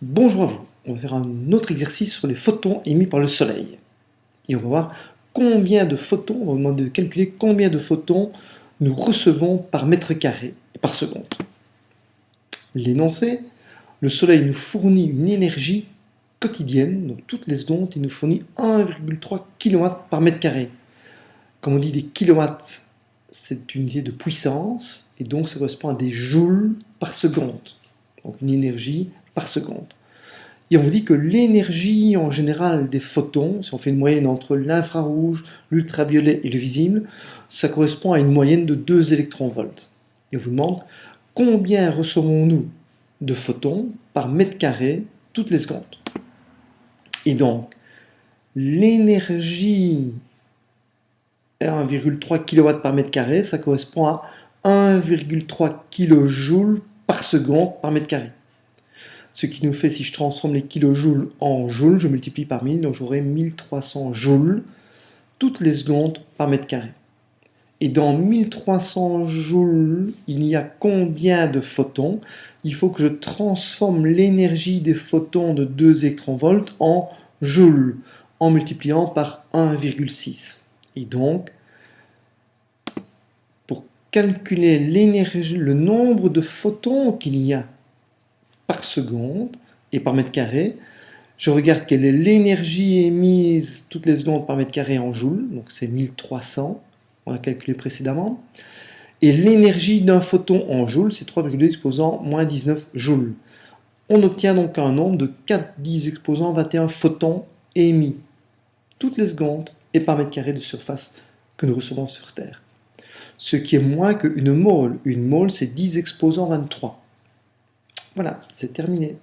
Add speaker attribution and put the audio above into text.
Speaker 1: Bonjour à vous, on va faire un autre exercice sur les photons émis par le soleil. Et on va voir combien de photons, on va vous demander de calculer combien de photons nous recevons par mètre carré et par seconde. L'énoncé, le soleil nous fournit une énergie quotidienne, donc toutes les secondes, il nous fournit 1,3 kW par mètre carré. Comme on dit des kilowatts, c'est une unité de puissance, et donc ça correspond à des joules par seconde. Donc une énergie par seconde. Et on vous dit que l'énergie en général des photons, si on fait une moyenne entre l'infrarouge, l'ultraviolet et le visible, ça correspond à une moyenne de 2 électronvolts. Et on vous demande combien recevons-nous de photons par mètre carré toutes les secondes. Et donc, l'énergie 1,3 kW par mètre carré, ça correspond à 1,3 kJ par seconde par mètre carré. Ce qui nous fait, si je transforme les kilojoules en joules, je multiplie par 1000, donc j'aurai 1300 joules toutes les secondes par mètre carré. Et dans 1300 joules, il y a combien de photons? Il faut que je transforme l'énergie des photons de 2 électronvolts en joules, en multipliant par 1,6. Et donc, pour calculer l'énergie, le nombre de photons qu'il y a par seconde et par mètre carré, je regarde quelle est l'énergie émise toutes les secondes par mètre carré en joules, donc c'est 1300, on l'a calculé précédemment, et l'énergie d'un photon en joules, c'est 3,2 exposant moins 19 joules. On obtient donc un nombre de 4,10 exposant 21 photons émis toutes les secondes et par mètre carré de surface que nous recevons sur Terre. Ce qui est moins qu'une mole. Une mole, c'est 10 exposant 23. Voilà, c'est terminé.